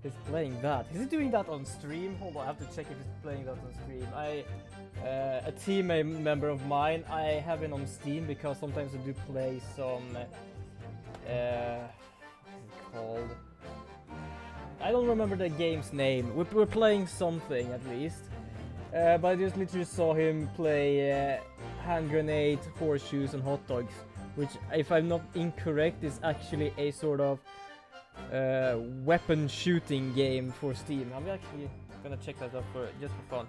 He's playing that. Is he doing that on stream? Hold on, I have to check if he's playing that on stream. A team member of mine, I have him on Steam because sometimes I do play some, what's it called? I don't remember the game's name. We're playing something at least. But I just literally saw him play hand grenade, horseshoes, and hot dogs, which, if I'm not incorrect, is actually a sort of weapon shooting game for Steam. I'm actually gonna check that out just for fun.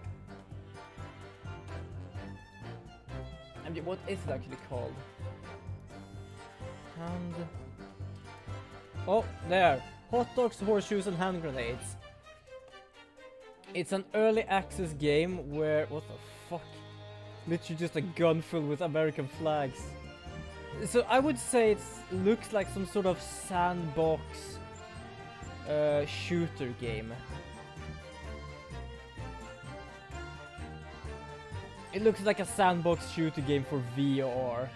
And what is it actually called? Oh, there. Hot dogs, horseshoes, and hand grenades. It's an early access game where... What the fuck? Literally just a gun filled with American flags. So I would say it looks like some sort of sandbox shooter game. It looks like a sandbox shooter game for VR.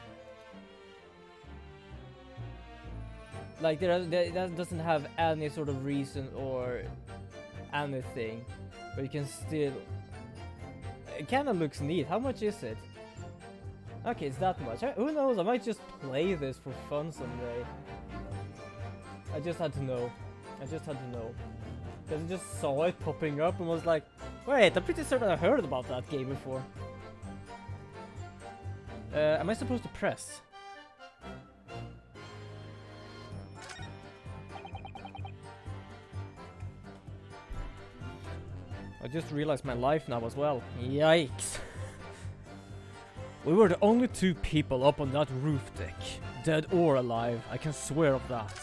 Like that doesn't have any sort of reason or anything, but you can still... It kind of looks neat. How much is it? Okay, it's that much. Who knows? I might just play this for fun someday. I just had to know. Because I just saw it popping up and was like, wait, I'm pretty certain I heard about that game before. Am I supposed to press? I just realized my life now as well. Yikes. We were the only two people up on that roof deck. Dead or alive, I can swear of that.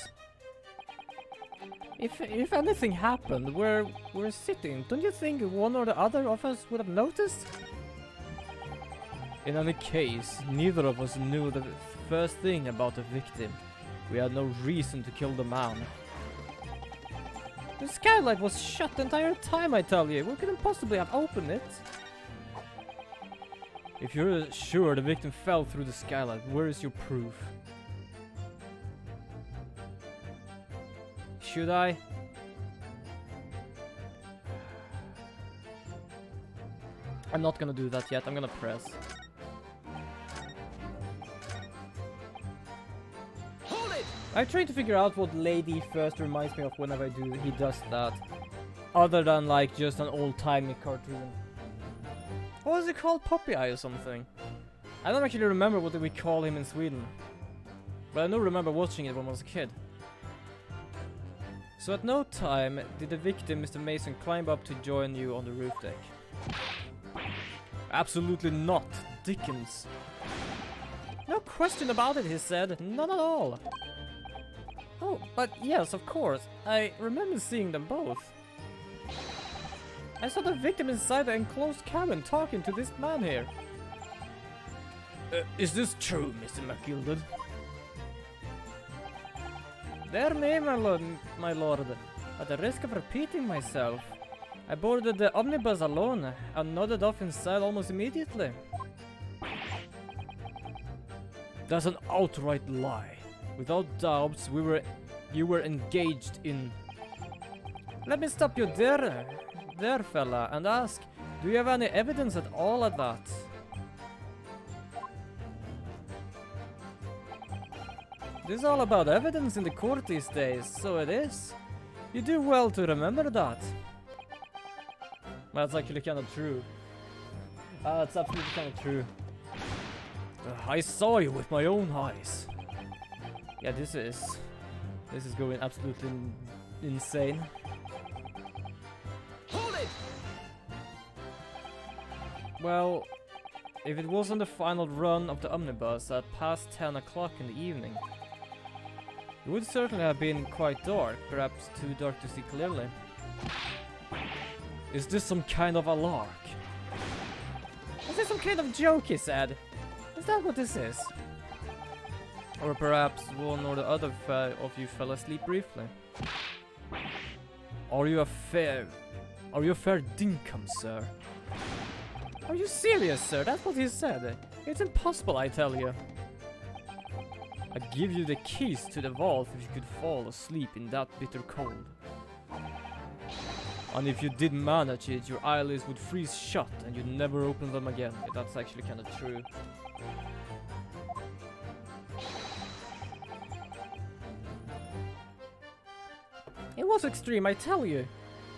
If anything happened where we're sitting, don't you think one or the other of us would have noticed? In any case, neither of us knew the first thing about the victim. We had no reason to kill the man. The skylight was shut the entire time, I tell you. We couldn't possibly have opened it. If you're sure the victim fell through the skylight, where is your proof? Should I? I'm not gonna do that yet. I'm gonna press. I'm trying to figure out what Lady First reminds me of whenever he does that. Other than like just an old-timey cartoon. What was it called? Poppy Eye or something? I don't actually remember what we call him in Sweden. But I do remember watching it when I was a kid. So at no time did the victim, Mr. Mason, climb up to join you on the roof deck. Absolutely not, Dickens. No question about it, he said. None at all. Oh, but yes, of course. I remember seeing them both. I saw the victim inside the enclosed cabin talking to this man here. Is this true, Mr. McGilded? There may, my lord. At the risk of repeating myself, I boarded the omnibus alone and nodded off inside almost immediately. That's an outright lie. Without doubts, you were engaged in... Let me stop you there, fella, and ask, do you have any evidence at all of that? This is all about evidence in the court these days, so it is. You do well to remember that. That's actually kind of true. That's absolutely kind of true. I saw you with my own eyes. Yeah, this is going absolutely insane. Hold it! Well, if it wasn't the final run of the omnibus at past 10 o'clock in the evening, it would certainly have been quite dark, perhaps too dark to see clearly. Is this some kind of a lark? Is this some kind of joke, he said? Is that what this is? Or perhaps one or the other of you fell asleep briefly. Are you a fair dinkum, sir? Are you serious, sir? That's what he said. It's impossible, I tell you. I'd give you the keys to the vault if you could fall asleep in that bitter cold. And if you did manage it, your eyelids would freeze shut and you'd never open them again. That's actually kind of true. It was extreme, I tell you.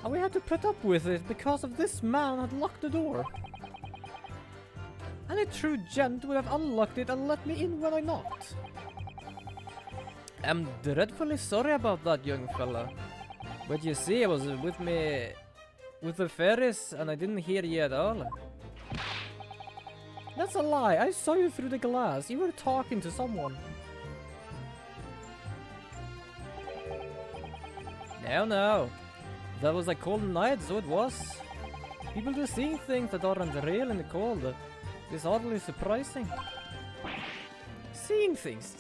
And we had to put up with it because of this man had locked the door. Any true gent would have unlocked it and let me in when I knocked. I'm dreadfully sorry about that, young fella. But you see, I was with the fairies and I didn't hear you at all. That's a lie. I saw you through the glass. You were talking to someone. No. That was a cold night, so it was. People do see things that aren't real in the cold. It's oddly surprising. Seeing things.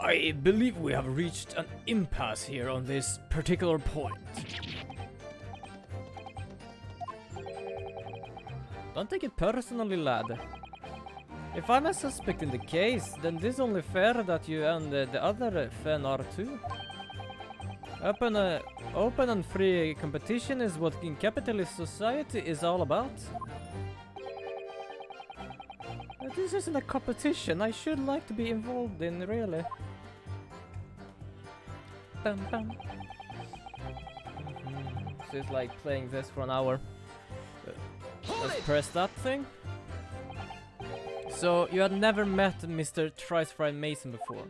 I believe we have reached an impasse here on this particular point. Don't take it personally, lad. If I'm a suspect in the case, then it is only fair that you and the other Fen are too. Open and free competition is what in capitalist society is all about. This isn't a competition I should like to be involved in, really. Bum, bum. So it's like playing this for an hour. Let's press that thing. So, you had never met Mr. Trice-Fry Mason before?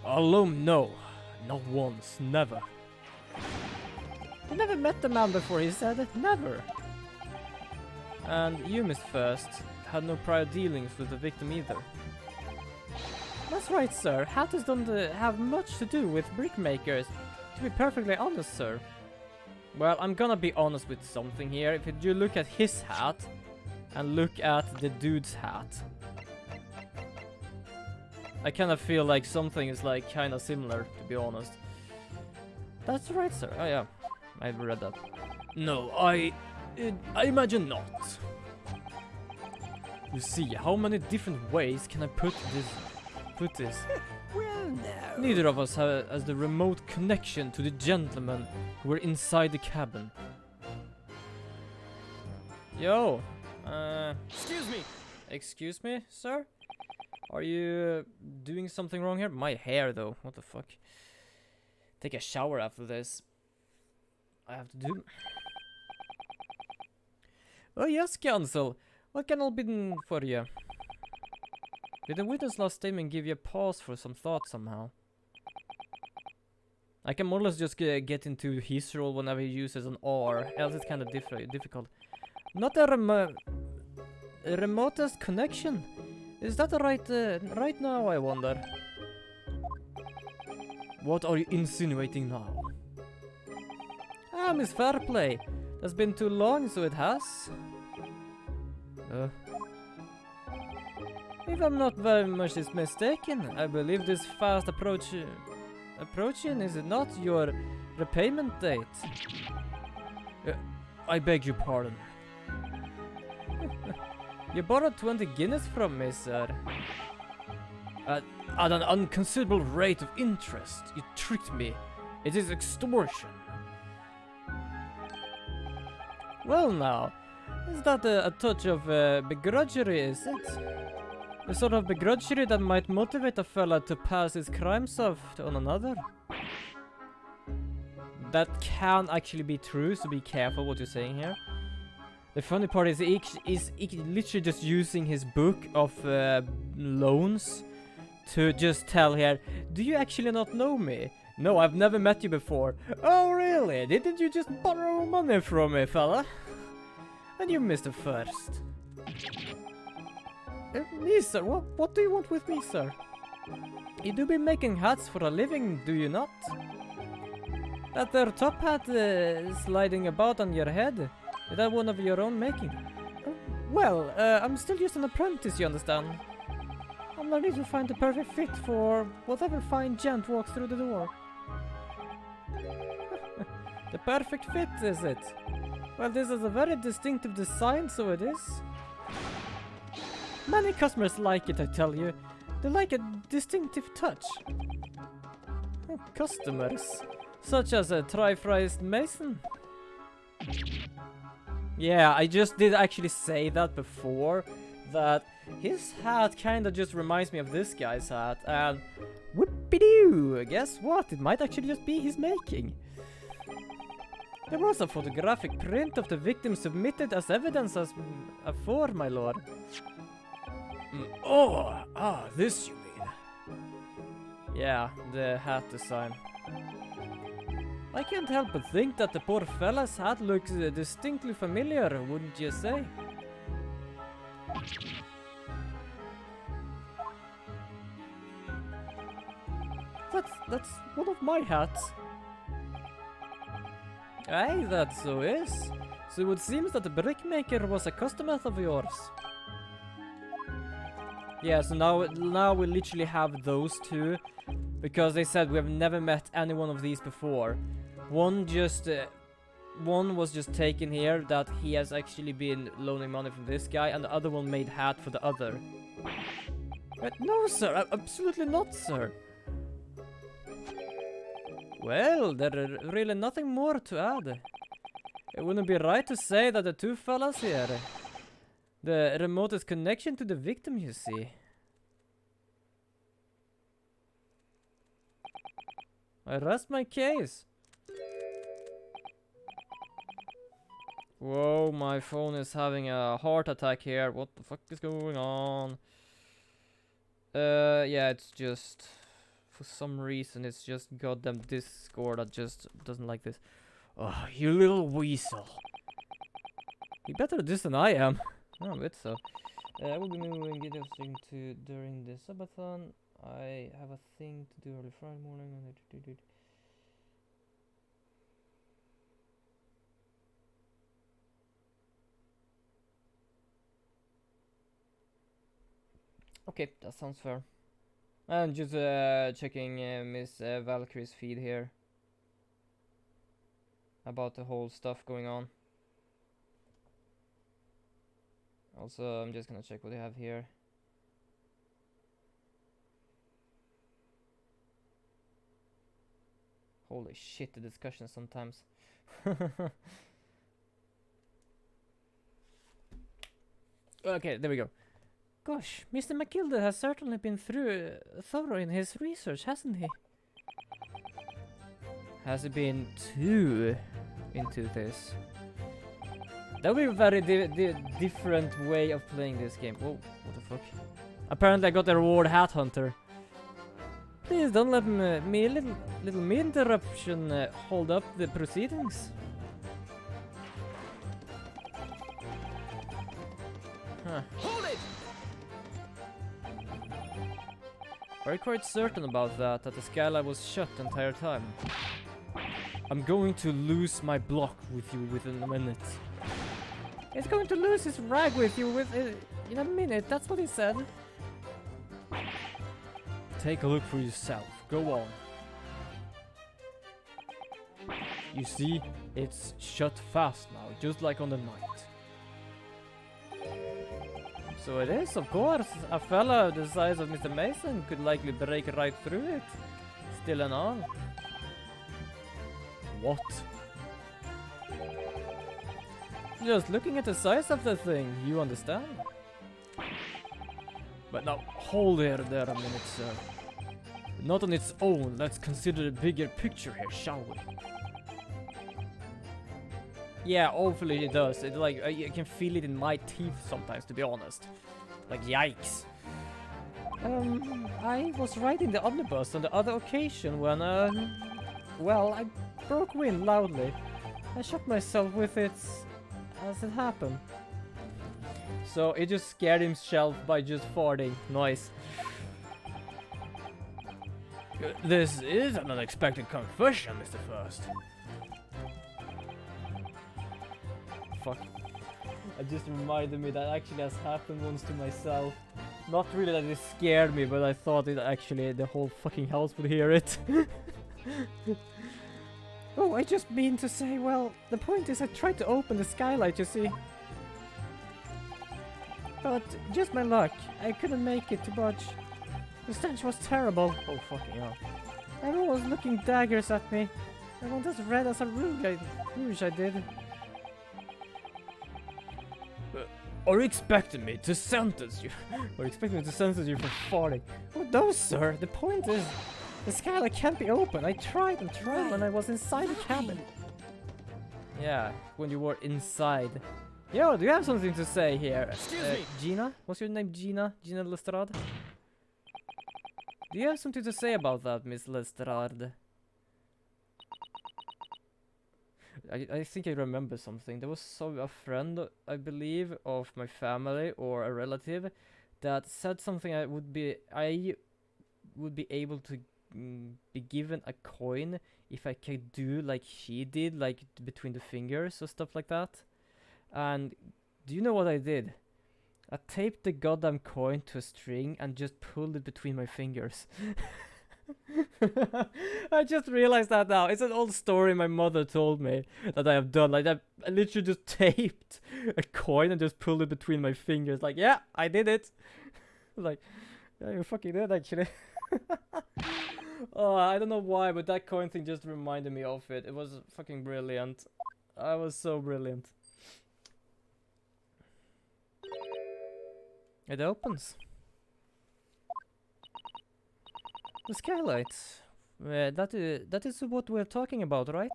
Alone, no. Not once, never. You never met the man before, he said it, never. And you, Miss First, had no prior dealings with the victim either. That's right, sir. Hatters don't have much to do with brickmakers. To be perfectly honest, sir. Well, I'm gonna be honest with something here. If you look at his hat and look at the dude's hat, I kind of feel like something is like kind of similar, to be honest. That's right, sir. Oh yeah, I read that. No, I imagine not. You see, how many different ways can I put this? Well, no. Neither of us has the remote connection to the gentlemen who were inside the cabin. Yo, Excuse me. excuse me, sir? Are you doing something wrong here? My hair, though. What the fuck? Take a shower after this. I have to do. Oh yes, counsel. What can I be for you? Did the witness last statement give you a pause for some thought somehow? I can more or less just get into his role whenever he uses an R, else it's kind of difficult. Not a remotest connection? Is that right now, I wonder? What are you insinuating now? Ah, Miss Fairplay. That's been too long, so it has. If I'm not very much mistaken, I believe this fast approaching is not your repayment date. I beg your pardon. You borrowed 20 guineas from me, sir. At an unconsiderable rate of interest. You tricked me. It is extortion. Well now, is that a touch of begrudgery, is it? The sort of begrudgery that might motivate a fella to pass his crimes off on another? That can actually be true, so be careful what you're saying here. The funny part is he's literally just using his book of loans to just tell here, do you actually not know me? No, I've never met you before. Oh really? Didn't you just borrow money from me, fella? And you missed the first. Me, sir? What do you want with me, sir? You do be making hats for a living, do you not? That there top hat sliding about on your head, is that one of your own making? Well, I'm still just an apprentice, you understand? I'm learning to find the perfect fit for whatever fine gent walks through the door. The perfect fit, is it? Well, this is a very distinctive design, so it is. Many customers like it, I tell you. They like a distinctive touch. Customers, such as a tri-phrased mason. Yeah, I just did actually say that before, that his hat kinda just reminds me of this guy's hat, and whoopie-doo! Guess what? It might actually just be his making. There was a photographic print of the victim submitted as evidence as afore, my lord. This you mean? Yeah, the hat design. I can't help but think that the poor fella's hat looks distinctly familiar, wouldn't you say? That's one of my hats. Aye, that so is. So it seems that the brickmaker was a customer of yours. Yeah, so now we literally have those two, because they said we have never met any one of these before. One was just taken here that he has actually been loaning money from this guy, and the other one made hat for the other. No, sir, absolutely not, sir. Well, there is really nothing more to add. It wouldn't be right to say that the two fellas here, the remotest connection to the victim, you see. I rest my case. Whoa, my phone is having a heart attack here. What the fuck is going on? Yeah, it's just... For some reason, it's just goddamn Discord that just doesn't like this. Oh, you little weasel. You're better at this than I am. Oh, a bit so. I will be moving get everything to during the subathon. I have a thing to do early Friday morning. Okay, that sounds fair. I'm just checking Miss Valkyrie's feed here about the whole stuff going on. Also, I'm just gonna check what they have here. Holy shit, the discussion sometimes. Okay, there we go. Gosh, Mr. McGilder has certainly been thorough in his research, hasn't he? Has he been too into this? That would be a very different way of playing this game. Whoa, what the fuck? Apparently I got the reward Hat Hunter. Please don't let me a little me interruption hold up the proceedings. Huh. Hold it! Are you quite certain about that the skylight was shut the entire time? I'm going to lose my block with you within a minute. He's going to lose his rag with you in a minute, that's what he said. Take a look for yourself, go on. You see, it's shut fast now, just like on the night. So it is, of course. A fella the size of Mr. Mason could likely break right through it. Still and all. What? Just looking at the size of the thing, you understand? But now, hold there a minute, sir. Not on its own, let's consider the bigger picture here, shall we? Yeah, hopefully it does. It like I can feel it in my teeth sometimes, to be honest. Like yikes. I was riding the omnibus on the other occasion when well, I broke wind loudly. I shot myself with it as it happened. So it just scared himself by just farting. Nice. This is an unexpected confession, Mr. First. Fuck. It just reminded me that actually has happened once to myself. Not really that it scared me, but I thought it actually, the whole fucking house would hear it. Oh, I just mean to say, well, the point is I tried to open the skylight, you see. But just my luck, I couldn't make it to budge. The stench was terrible. Oh fucking hell. Everyone was looking daggers at me. I went as red as a rouge I did. Are you expecting me to sentence you? Or expecting me to sentence you for farting? Oh no, sir. The point is, the skylight can't be open. I tried and tried when I was inside the cabin. Yeah, when you were inside. Yo, do you have something to say here? Excuse me. Gina? What's your name, Gina? Gina Lestrade? Do you have something to say about that, Miss Lestrade? I think I remember something. There was a friend, I believe, of my family or a relative that said something I would be able to be given a coin if I could do like she did, like between the fingers or stuff like that. And do you know what I did? I taped the goddamn coin to a string and just pulled it between my fingers. I just realized that now. It's an old story my mother told me that I have done. Like I literally just taped a coin and just pulled it between my fingers. Like, yeah, I did it. Like, yeah, you fucking did actually. Oh, I don't know why, but that coin thing just reminded me of it. It was fucking brilliant. I was so brilliant. It opens. The skylight. That is what we're talking about, right?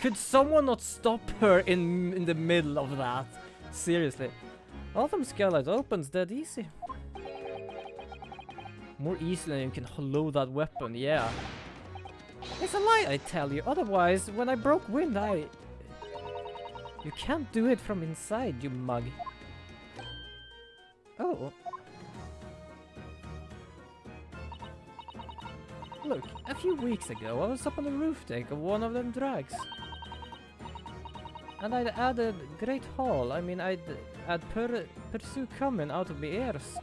Could someone not stop her in the middle of that? Seriously. Autumn skylight opens dead easy. More easily than you can load that weapon, yeah. It's a lie, I tell you. Otherwise, when I broke wind, You can't do it from inside, you mug. Oh. Look, a few weeks ago, I was up on the roof deck of one of them drags. And I'd added great haul. I mean, I'd pursue coming out of the ears.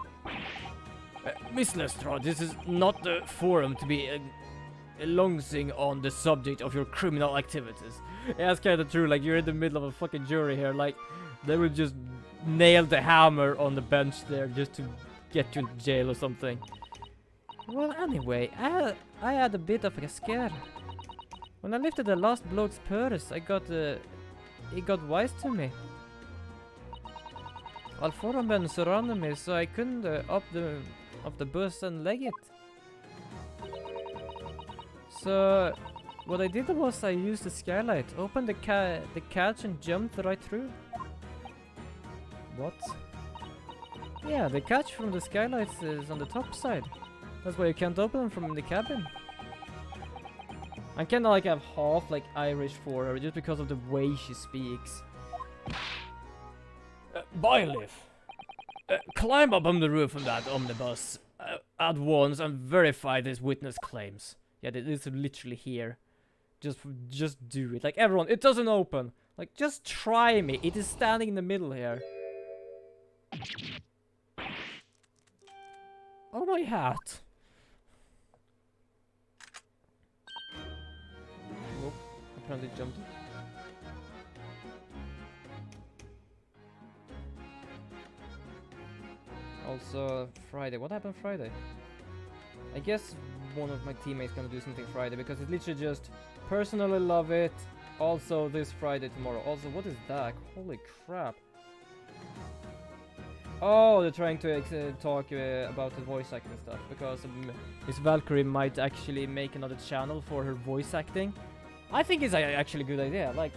Miss Lestrade, this is not the forum to be elonging on the subject of your criminal activities. Yeah, that's kind of true. Like, you're in the middle of a fucking jury here. Like, they would just nail the hammer on the bench there just to get you in jail or something. Well, anyway, I had a bit of a scare. When I lifted the last bloke's purse, he got wise to me. All four of them surrounded me, so I couldn't up the bus and leg it. So what I did was I used the skylight, opened the catch and jumped right through. What? Yeah, the catch from the skylight is on the top side. That's why you can't open them from the cabin. I kinda like have half like Irish for her just because of the way she speaks. Bailiff, climb up on the roof of that omnibus at once and verify this witness claims. Yeah, it is literally here. Just do it. Like, everyone, it doesn't open. Like, just try me. It is standing in the middle here. Oh, my hat. Oh, apparently jumped it. Also, Friday. What happened Friday? I guess one of my teammates gonna do something Friday because it's literally just personally love it. Also this Friday tomorrow. Also, what is that? Holy crap. Oh, they're trying to talk about the voice acting stuff because Miss Valkyrie might actually make another channel for her voice acting. I think it's actually a good idea. Like,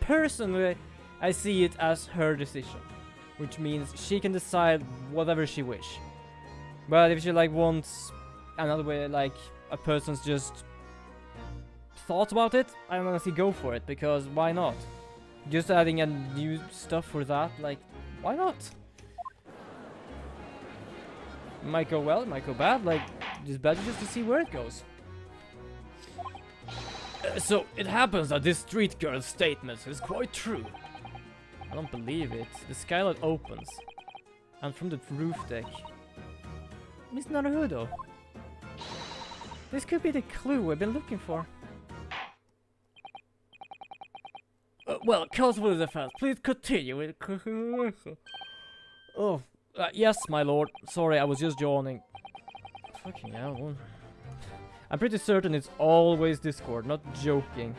personally, I see it as her decision, which means she can decide whatever she wish. But if she like wants another way, like a person's just thought about it, I'm gonna say go for it, because why not? Just adding a new stuff for that, like, why not? Might go well, might go bad, like, just better just to see where it goes. So it happens that this street girl's statement is quite true. I don't believe it. The skylight opens, and from the roof deck, Miss Naruhodo. This could be the clue we've been looking for. Well, Council defense, please continue with... Oh, yes, my lord. Sorry, I was just yawning. Fucking hell. I'm pretty certain it's always Discord, not joking.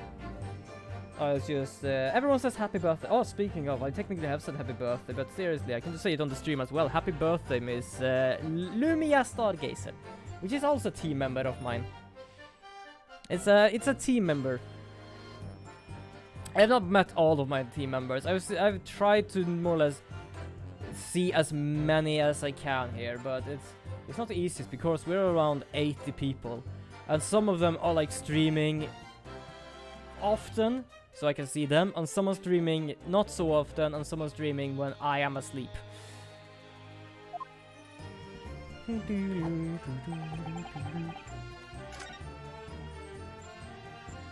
It's just, everyone says happy birthday. Oh, speaking of, I technically have said happy birthday, but seriously, I can just say it on the stream as well. Happy birthday, Miss Lumia Stargazer, which is also a team member of mine. It's a team member. I have not met all of my team members. I've tried to more or less see as many as I can here, but it's not the easiest because we're around 80 people, and some of them are like streaming often, so I can see them, and some are streaming not so often, and some are streaming when I am asleep.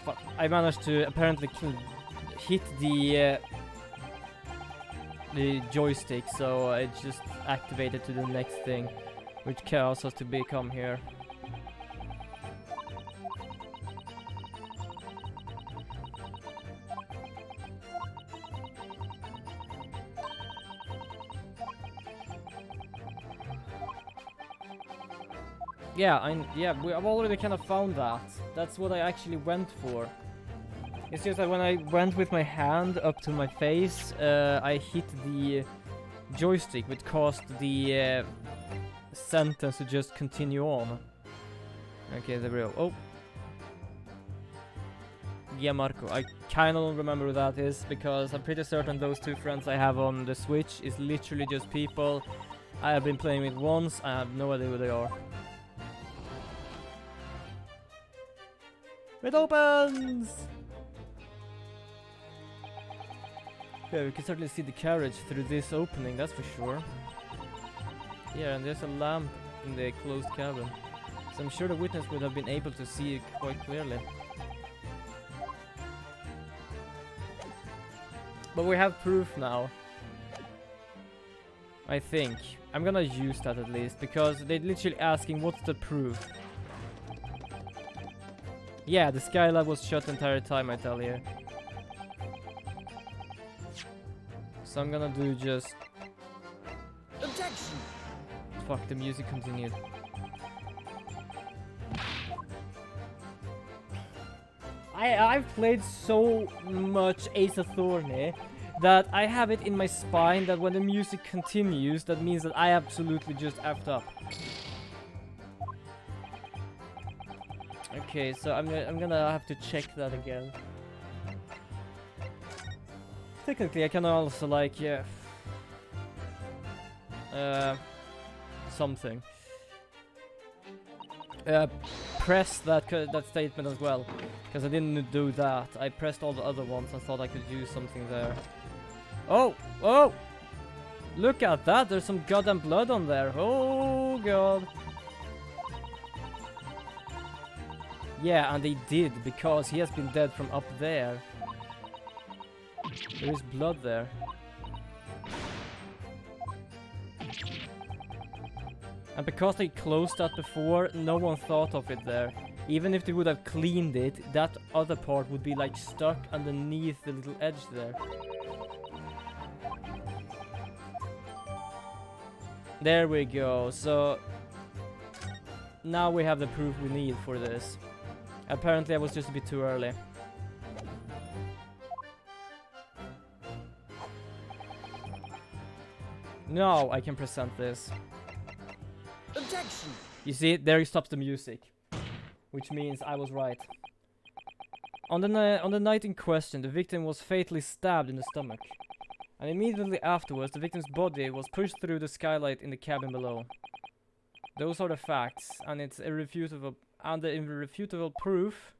Fuck, I managed to apparently hit the joystick, so it just activated to the next thing, which chaos has to become here. Yeah, I've already kind of found that. That's what I actually went for. It's just that when I went with my hand up to my face, I hit the joystick, which caused the sentence to just continue on. Okay, there we go. Oh. Yeah, Marco. I kind of don't remember who that is, because I'm pretty certain those two friends I have on the Switch is literally just people I have been playing with once. I have no idea who they are. It opens! Yeah, we can certainly see the carriage through this opening, that's for sure. Yeah, and there's a lamp in the closed cabin, so I'm sure the witness would have been able to see it quite clearly. But we have proof now. I think. I'm gonna use that at least, because they're literally asking what's the proof. Yeah, the Skylab was shut the entire time, I tell you. So I'm gonna do just... Objection! Fuck, the music continued. I've played so much Ace Attorney that I have it in my spine that when the music continues, that means that I absolutely just effed up. Okay, so I'm gonna have to check that again. Technically, I can also like, yeah, something. Press that statement as well, because I didn't do that. I pressed all the other ones and thought I could use something there. Oh, oh! Look at that! There's some goddamn blood on there. Oh god! Yeah, and they did, because he has been dead from up there. There is blood there. And because they closed that before, no one thought of it there. Even if they would have cleaned it, that other part would be like stuck underneath the little edge there. There we go. So now we have the proof we need for this. Apparently I was just a bit too early. Now I can present this. Objection! You see, there he stops the music, which means I was right. On the night in question, the victim was fatally stabbed in the stomach, and immediately afterwards, the victim's body was pushed through the skylight in the cabin below. Those are the facts, and it's irrefutable. And the irrefutable proof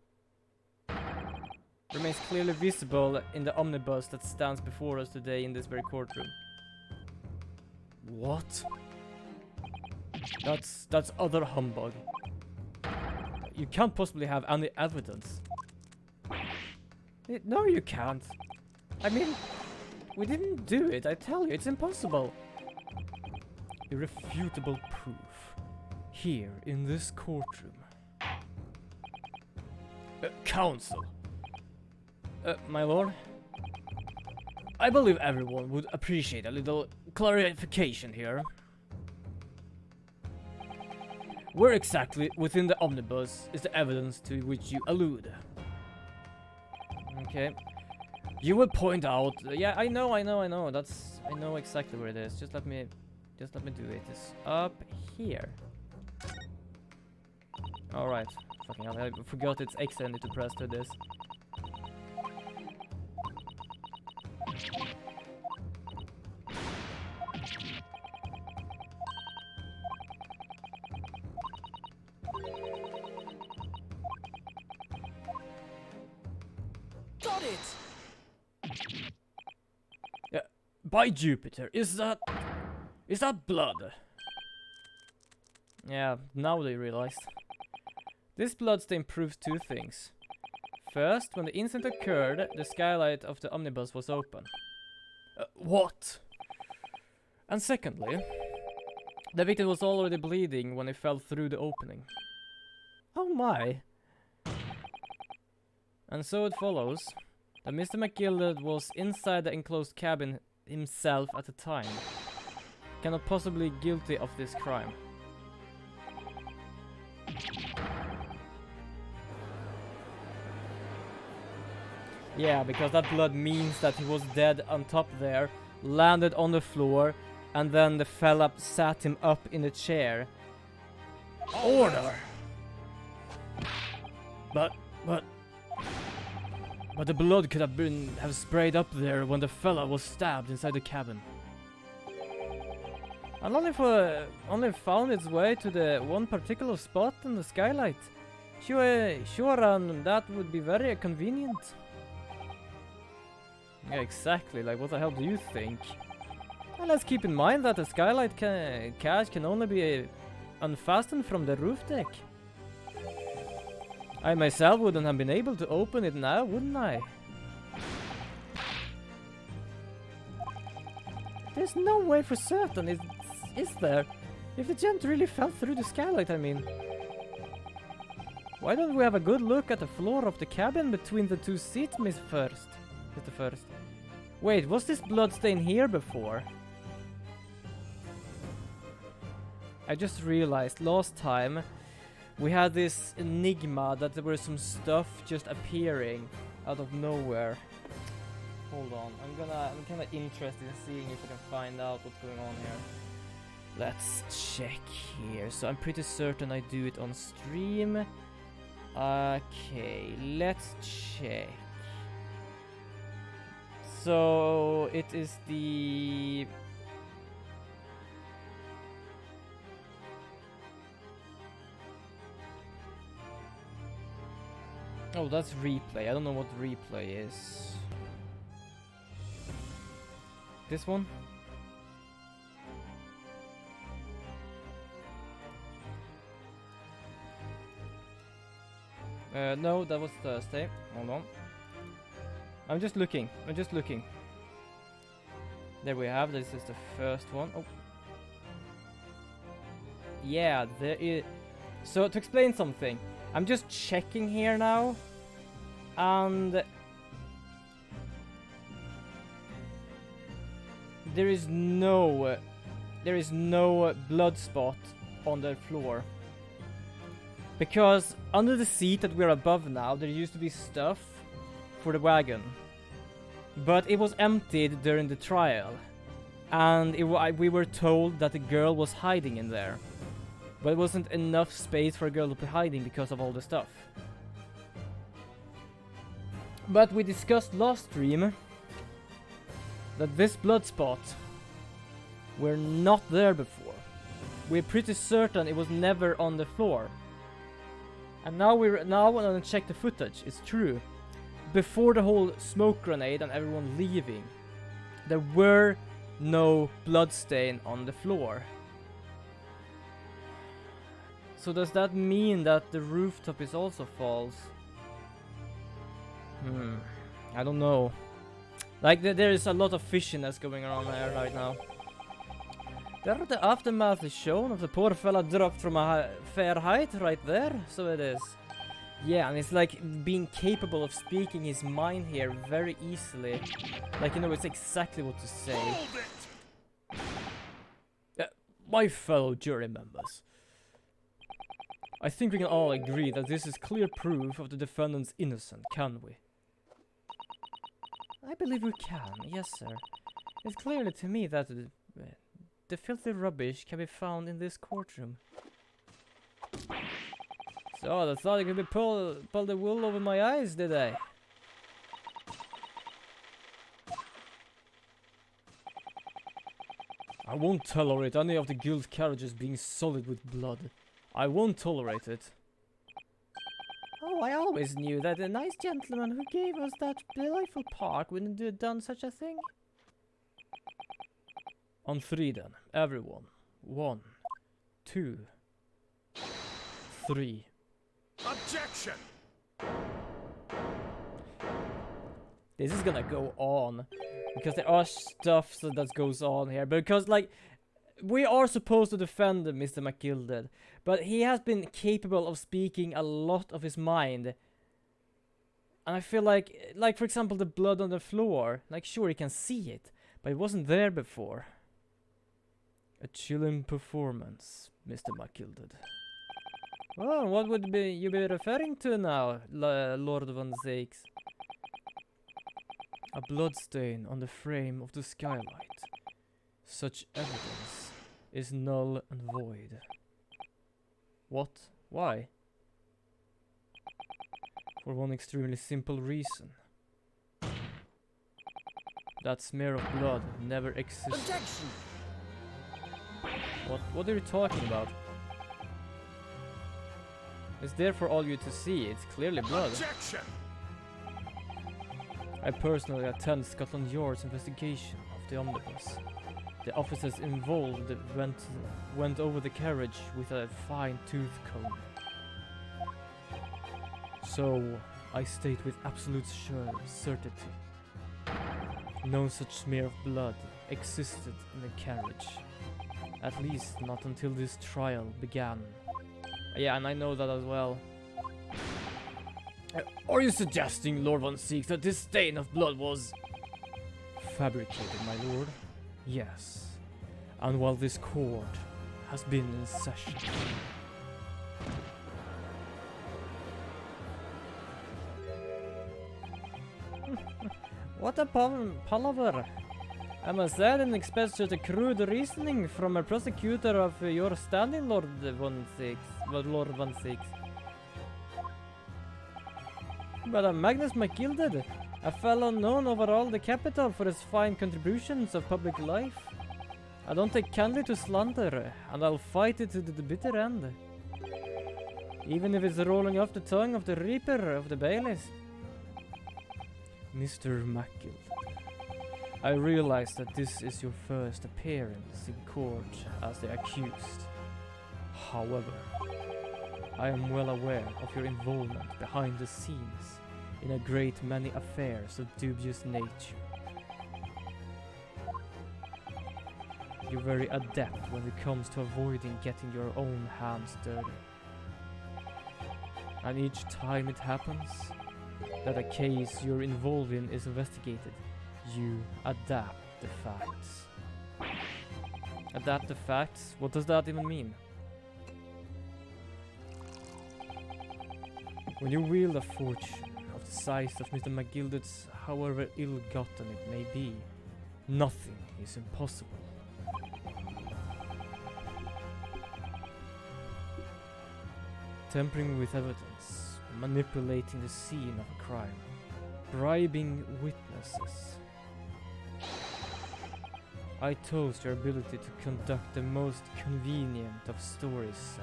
remains clearly visible in the omnibus that stands before us today in this very courtroom. What? That's utter humbug. You can't possibly have any evidence. No, you can't. I mean, we didn't do it, I tell you, it's impossible. Irrefutable proof. Here in this courtroom. Counsel. My lord? I believe everyone would appreciate a little clarification here. Where exactly within the omnibus is the evidence to which you allude? Okay. You will point out. Yeah, I know. I know exactly where it is. Just let me do it. It's up here. All right. Fucking hell! I forgot it's X I need to press to this. Got it! Yeah. By Jupiter, is that blood? Yeah. Now they realized. This bloodstain proves two things. First, when the incident occurred, the skylight of the omnibus was open. What? And secondly, the victim was already bleeding when he fell through the opening. Oh my. And so it follows that Mr. McGilded was inside the enclosed cabin himself at the time. Cannot possibly be guilty of this crime. Yeah, because that blood means that he was dead on top there, landed on the floor, and then the fella sat him up in the chair. Order! But the blood could have sprayed up there when the fella was stabbed inside the cabin. And only found its way to the one particular spot in the skylight. Sure, that would be very convenient. Yeah, exactly. Like, what the hell do you think? Well, let's keep in mind that the skylight catch can only be unfastened from the roof deck. I myself wouldn't have been able to open it now, wouldn't I? There's no way for certain, is there? If the gent really fell through the skylight, I mean. Why don't we have a good look at the floor of the cabin between the two seats, Mr. First? Wait, was this bloodstain here before? I just realized last time we had this enigma that there was some stuff just appearing out of nowhere. Hold on, I'm kinda interested in seeing if I can find out what's going on here. Let's check here. So I'm pretty certain I do it on stream. Okay, let's check. So it is the oh, that's replay. I don't know what replay is. This one? No, that was Thursday. Hold on. I'm just looking. There we have. This is the first one. Oh. Yeah, there is. So to explain something, I'm just checking here now, and there is no blood spot on the floor. Because under the seat that we're above now, there used to be stuff for the wagon. But it was emptied during the trial. And we were told that the girl was hiding in there. But it wasn't enough space for a girl to be hiding because of all the stuff. But we discussed last stream that this blood spot were not there before. We're pretty certain it was never on the floor. And now we're gonna check the footage. It's true. Before the whole smoke grenade and everyone leaving, there were no blood stain on the floor. So does that mean that the rooftop is also false? I don't know. Like there is a lot of fishiness going on there right now. There the aftermath is shown of the poor fella dropped from a fair height right there. So it is. Yeah, and it's like being capable of speaking his mind here very easily. Like, you know, it's exactly what to say. Hold it! My fellow jury members, I think we can all agree that this is clear proof of the defendant's innocence, can we? I believe we can, yes sir. It's clearly to me that the filthy rubbish can be found in this courtroom. So, they thought it could be pull the wool over my eyes, did they? I won't tolerate any of the guilt carriages being sullied with blood. I won't tolerate it. Oh, I always knew that the nice gentleman who gave us that delightful park wouldn't have done such a thing. On 3 then, everyone. 1, 2, 3. Objection! This is gonna go on because there are stuff that goes on here. Because, like, we are supposed to defend Mr. McGilded, but he has been capable of speaking a lot of his mind. And I feel like for example, the blood on the floor. Like, sure, he can see it, but it wasn't there before. A chilling performance, Mr. McGilded. Well, what would you be referring to now, Lord Van Zakes? A bloodstain on the frame of the skylight. Such evidence is null and void. What? Why? For one extremely simple reason. That smear of blood never existed. Objection! What are you talking about? It's there for all you to see. It's clearly blood. Objection! I personally attend Scotland Yard's investigation of the omnibus. The officers involved went over the carriage with a fine-tooth comb. So, I state with absolute certainty, no such smear of blood existed in the carriage. At least not until this trial began. Yeah, and I know that as well. Are you suggesting, Lord Von Seeks, that this stain of blood was fabricated, my lord? Yes. And while this court has been in session. What a palaver! I must say I didn't expect such a crude reasoning from a prosecutor of your standing, Lord Von Six. But Magnus McGilded, a fellow known over all the capital for his fine contributions of public life. I don't take kindly to slander, and I'll fight it to the bitter end. Even if it's rolling off the tongue of the Reaper of the Baileys. Mr. McGilded, I realize that this is your first appearance in court as the accused. However, I am well aware of your involvement behind the scenes in a great many affairs of dubious nature. You're very adept when it comes to avoiding getting your own hands dirty. And each time it happens that a case you're involved in is investigated, you adapt the facts. Adapt the facts? What does that even mean? When you wield a fortune of the size of Mr. McGilded's, however ill-gotten it may be, nothing is impossible. Tampering with evidence, manipulating the scene of a crime, bribing witnesses. I toast your ability to conduct the most convenient of stories, sir.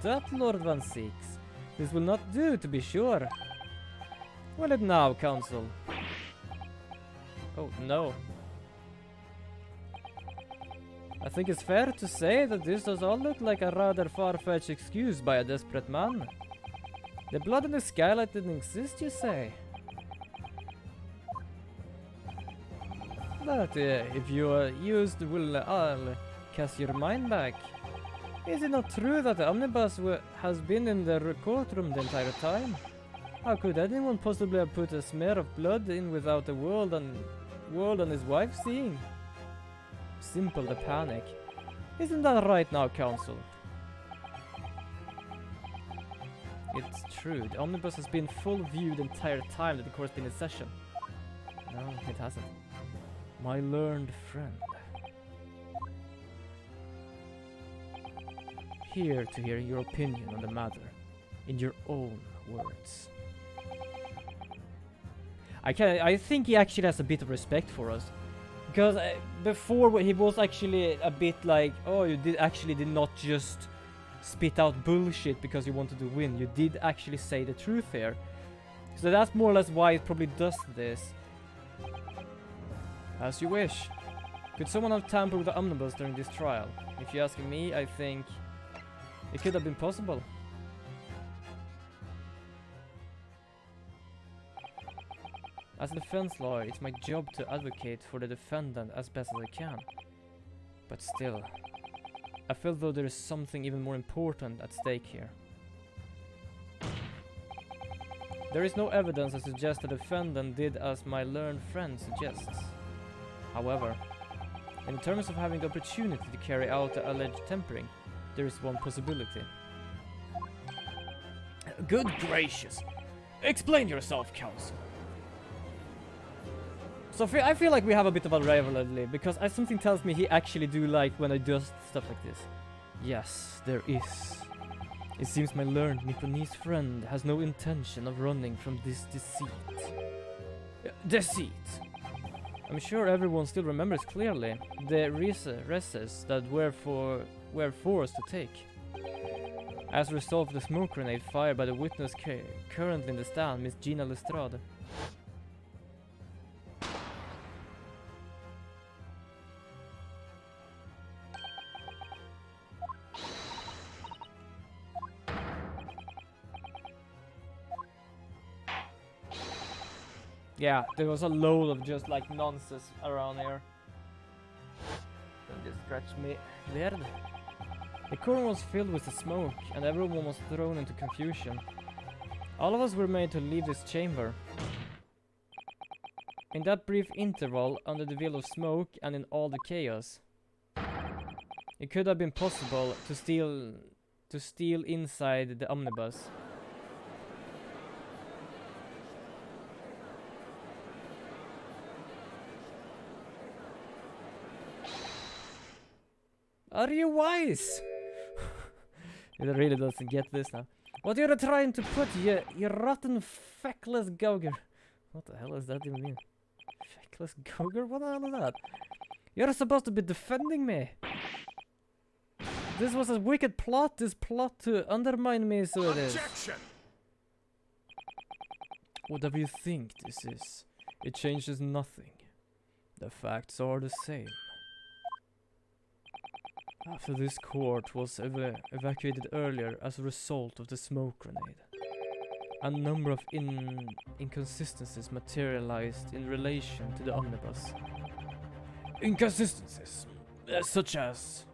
Tut, Lord Van Six. This will not do, to be sure. Will it now, counsel? Oh, no. I think it's fair to say that this does all look like a rather far-fetched excuse by a desperate man. The blood in the skylight didn't exist, you say? But if you used will I'll cast your mind back. Is it not true that the omnibus has been in the courtroom the entire time? How could anyone possibly have put a smear of blood in without the world and his wife seeing? Simple the panic. Isn't that right now, Counsel? It's true. The omnibus has been full view the entire time that the court's been in session. No, it hasn't. My learned friend. Here to hear your opinion on the matter, in your own words. I think he actually has a bit of respect for us, because before he was actually a bit like, oh, you did not just spit out bullshit because you wanted to win. You did actually say the truth here. So that's more or less why it probably does this. As you wish. Could someone have tampered with the omnibus during this trial? If you're asking me, I think it could have been possible. As a defense lawyer, it's my job to advocate for the defendant as best as I can. But still, I feel though there is something even more important at stake here. There is no evidence that suggests the defendant did as my learned friend suggests. However, in terms of having the opportunity to carry out the alleged tampering, there is one possibility. Good gracious! Explain yourself, Counsel. So I feel like we have a bit of a rivalry, because something tells me he actually do like when I do stuff like this. Yes, there is. It seems my learned Nipponese friend has no intention of running from this deceit. Deceit! I'm sure everyone still remembers clearly the recess that we're forced to take. As a result of the smoke grenade fired by the witness currently in the stand, Miss Gina Lestrade. Yeah, there was a load of just like nonsense around here. Don't just scratch me. Weird. The courtroom was filled with the smoke, and everyone was thrown into confusion. All of us were made to leave this chamber. In that brief interval, under the veil of smoke and in all the chaos, it could have been possible to steal inside the omnibus. Are you wise? It really doesn't get this now. What you're trying to put, you rotten feckless gauger. What the hell does that even mean? Feckless gauger? What the hell is that? You're supposed to be defending me. This was a wicked plot, this plot to undermine me, so it is. Objection! Whatever you think this is, it changes nothing. The facts are the same. After this court was evacuated earlier as a result of the smoke grenade, a number of inconsistencies materialized in relation to the omnibus. Inconsistencies, such as,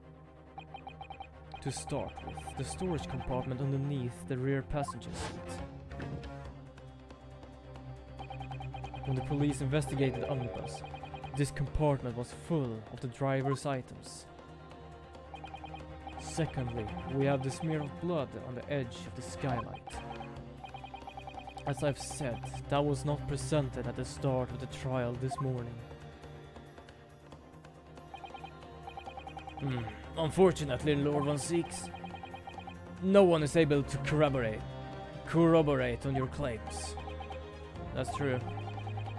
to start with, the storage compartment underneath the rear passenger seat. When the police investigated the omnibus, this compartment was full of the driver's items. Secondly, we have the smear of blood on the edge of the skylight. As I've said, that was not presented at the start of the trial this morning. Unfortunately, Lord Von Six, no one is able to corroborate on your claims. That's true.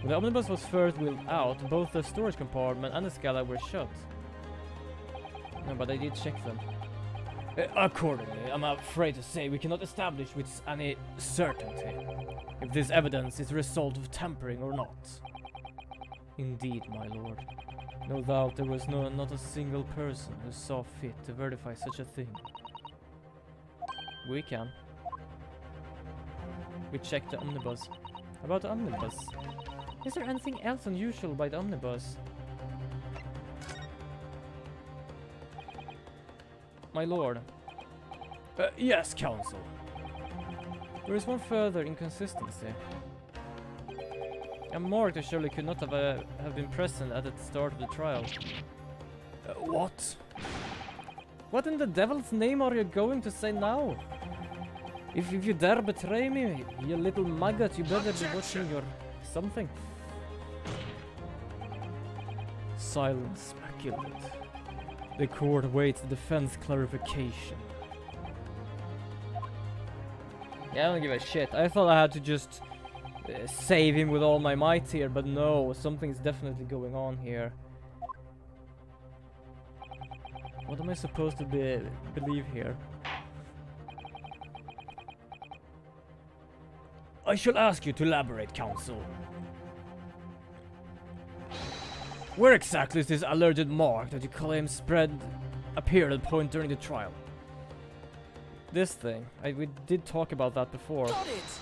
When the omnibus was first wheeled out, both the storage compartment and the skylight were shut. No, but I did check them. Accordingly, I'm afraid to say we cannot establish with any certainty if this evidence is a result of tampering or not. Indeed, my lord. No doubt there was not a single person who saw fit to verify such a thing. We can. We checked the omnibus. About the omnibus. Is there anything else unusual by the omnibus? My lord, Yes, counsel. There is one further inconsistency. A mark surely could not have been present at the start of the trial. What? What in the devil's name are you going to say now? If you dare betray me, you little maggot, you better be watching your something. Silence, MacGillard. The court awaits defense clarification. Yeah, I don't give a shit. I thought I had to just save him with all my might here, but no, something's definitely going on here. What am I supposed to believe here? I shall ask you to elaborate, counsel. Where exactly is this alleged mark that you claim appeared at point during the trial? This thing. We did talk about that before. Got it!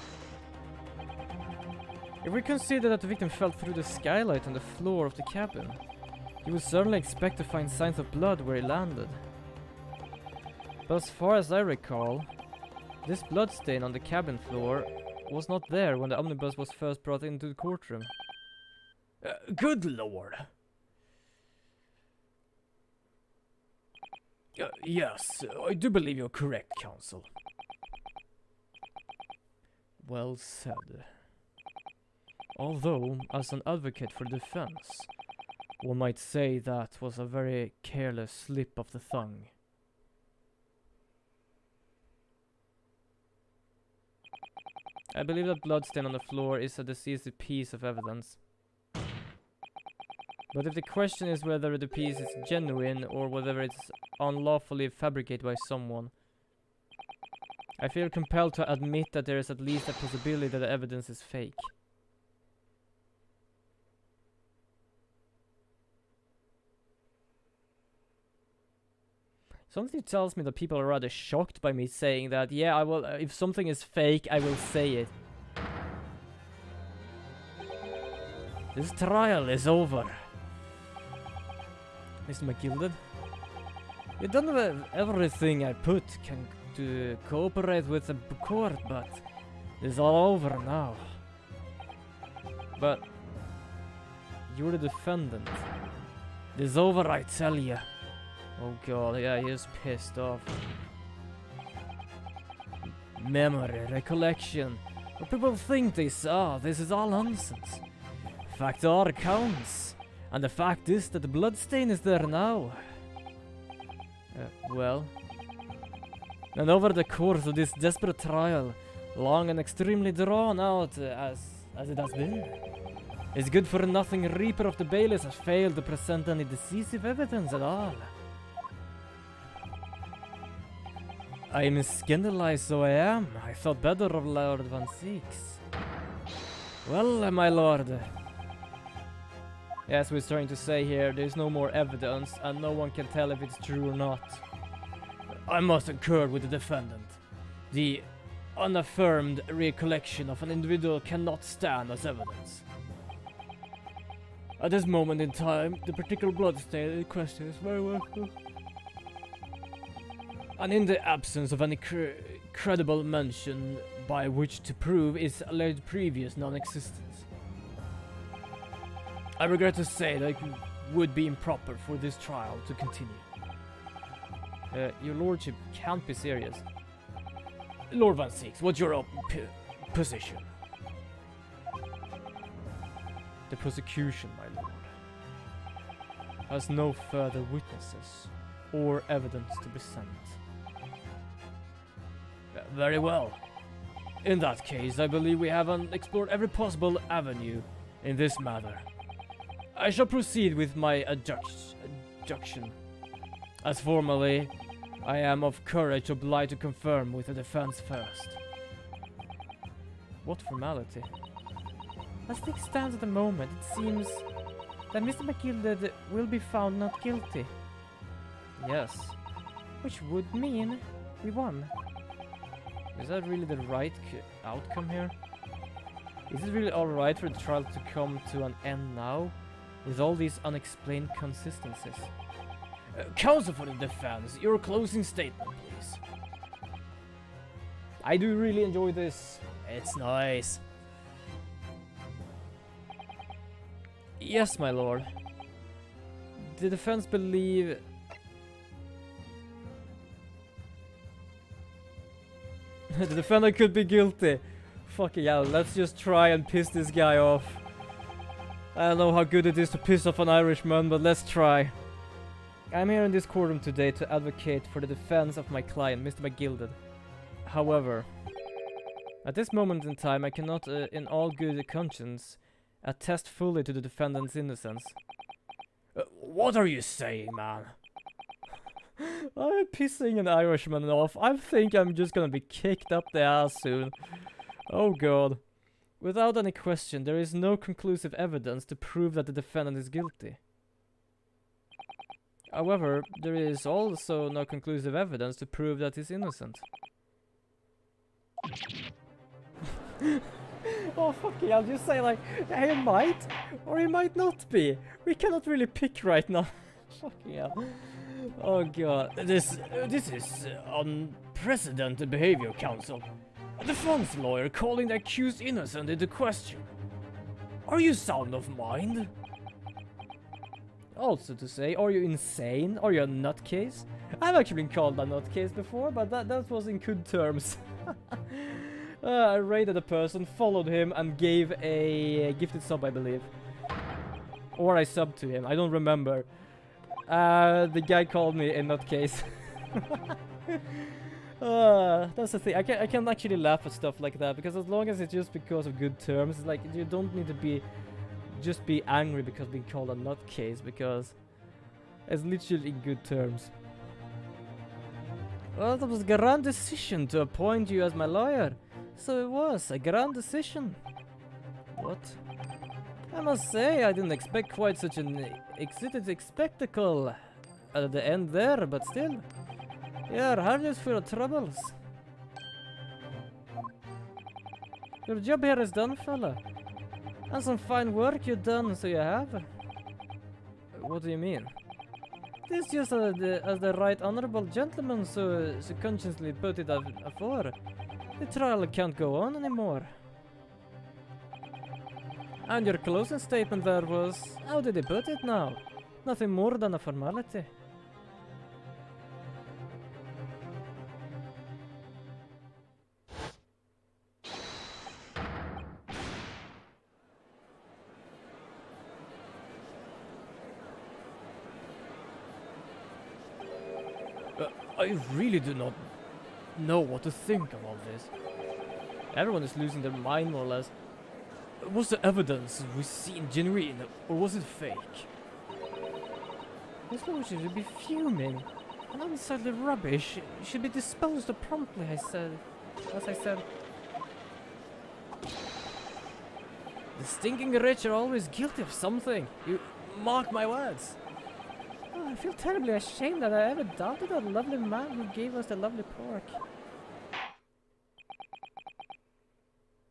If we consider that the victim fell through the skylight on the floor of the cabin, you would certainly expect to find signs of blood where he landed. But as far as I recall, this bloodstain on the cabin floor was not there when the omnibus was first brought into the courtroom. Good lord! Yes, I do believe you're correct, counsel. Well said. Although, as an advocate for defense, one might say that was a very careless slip of the tongue. I believe that bloodstain on the floor is a decisive piece of evidence. But if the question is whether the piece is genuine or whether it's unlawfully fabricated by someone, I feel compelled to admit that there is at least a possibility that the evidence is fake. Something tells me that people are rather shocked by me saying that, yeah, I will, if something is fake, I will say it. This trial is over. Mr. MacGillard, you've done everything I put to cooperate with the court, but it's all over now. But you're the defendant. It's over, I tell you. Oh god, yeah, he's pissed off. Memory, recollection. What people think they saw, this is all nonsense. Fact are counts. And the fact is that the bloodstain is there now. Well. And over the course of this desperate trial, long and extremely drawn out as it has been, this good-for-nothing Reaper of the Bailies has failed to present any decisive evidence at all. I am scandalized, so I am. I thought better of Lord Van Six. Well, my lord. As we're trying to say here, there's no more evidence, and no one can tell if it's true or not. I must concur with the defendant. The unaffirmed recollection of an individual cannot stand as evidence. At this moment in time, the particular bloodstain in question is very welcome. And in the absence of any credible mention by which to prove its alleged previous non-existence, I regret to say that it would be improper for this trial to continue. Your lordship can't be serious. Lord Van Six, what's your position? The prosecution, my lord, has no further witnesses or evidence to present. Very well. In that case, I believe we have explored every possible avenue in this matter. I shall proceed with my adduction. As formally, I am of courage obliged to confirm with the defense first. What formality? As things stand at the moment, it seems that Mr. MacGillard will be found not guilty. Yes. Which would mean we won. Is that really the right outcome here? Is it really alright for the trial to come to an end now? With all these unexplained consistencies? Counsel for the defense, your closing statement, please. I do really enjoy this. It's nice. Yes, my lord. The defense believe... the defender could be guilty. Fucking hell, let's just try and piss this guy off. I don't know how good it is to piss off an Irishman, but let's try. I'm here in this courtroom today to advocate for the defense of my client, Mr. McGilded. However, at this moment in time, I cannot, in all good conscience, attest fully to the defendant's innocence. What are you saying, man? I'm pissing an Irishman off. I think I'm just gonna be kicked up the ass soon. Oh god. Without any question, there is no conclusive evidence to prove that the defendant is guilty. However, there is also no conclusive evidence to prove that he's innocent. Oh fucking, I'll just say like, he might, or he might not be. We cannot really pick right now. Fucking hell. Oh god, this is unprecedented behavior, counsel. A defense lawyer calling the accused innocent into question. Are you sound of mind? Also to say, are you insane? Are you a nutcase? I've actually been called a nutcase before, but that was in good terms. I raided a person, followed him, and gave a gifted sub, I believe. Or I subbed to him, I don't remember. The guy called me a nutcase. That's the thing. I can actually laugh at stuff like that, because as long as it's just because of good terms, like, you don't need to just be angry because being called a nutcase, because it's literally in good terms. Well, that was a grand decision to appoint you as my lawyer. So it was a grand decision. What? I must say, I didn't expect quite such an exciting spectacle at the end there, but still. You're harmless for your troubles. Your job here is done, fella. And some fine work you've done, so you have. What do you mean? This just as the right honorable gentleman so conscientiously put it afore. The trial can't go on anymore. And your closing statement there was, how did he put it now? Nothing more than a formality. I really do not know what to think of all this. Everyone is losing their mind more or less. Was the evidence we seen genuine, or was it fake? This lawyer should be fuming. An unsightly rubbish should be disposed of promptly, as I said. The stinking rich are always guilty of something. You mark my words. Oh, I feel terribly ashamed that I ever doubted that lovely man who gave us the lovely pork.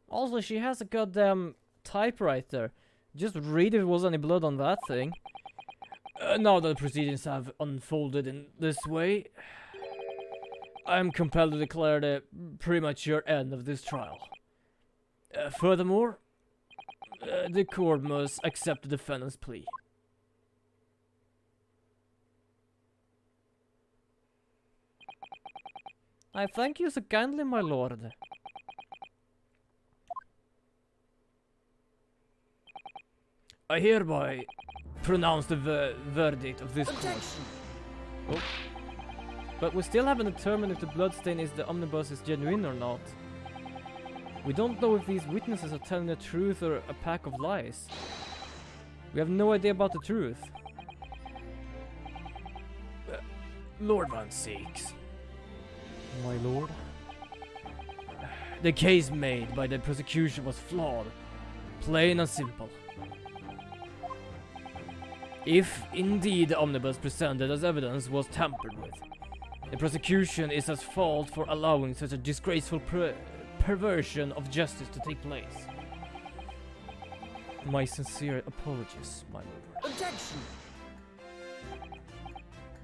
Also, she has a goddamn typewriter. Just read if there was any blood on that thing. Now that the proceedings have unfolded in this way, I am compelled to declare the premature end of this trial. Furthermore, the court must accept the defendant's plea. I thank you so kindly, my lord. I hereby pronounce the verdict of this court. Oh. But we still haven't determined if the bloodstain is the omnibus is genuine or not. We don't know if these witnesses are telling the truth or a pack of lies. We have no idea about the truth. Lord Van Seeks. My lord? The case made by the prosecution was flawed. Plain and simple. If indeed the omnibus presented as evidence was tampered with, the prosecution is at fault for allowing such a disgraceful perversion of justice to take place. My sincere apologies, my lord. Objection!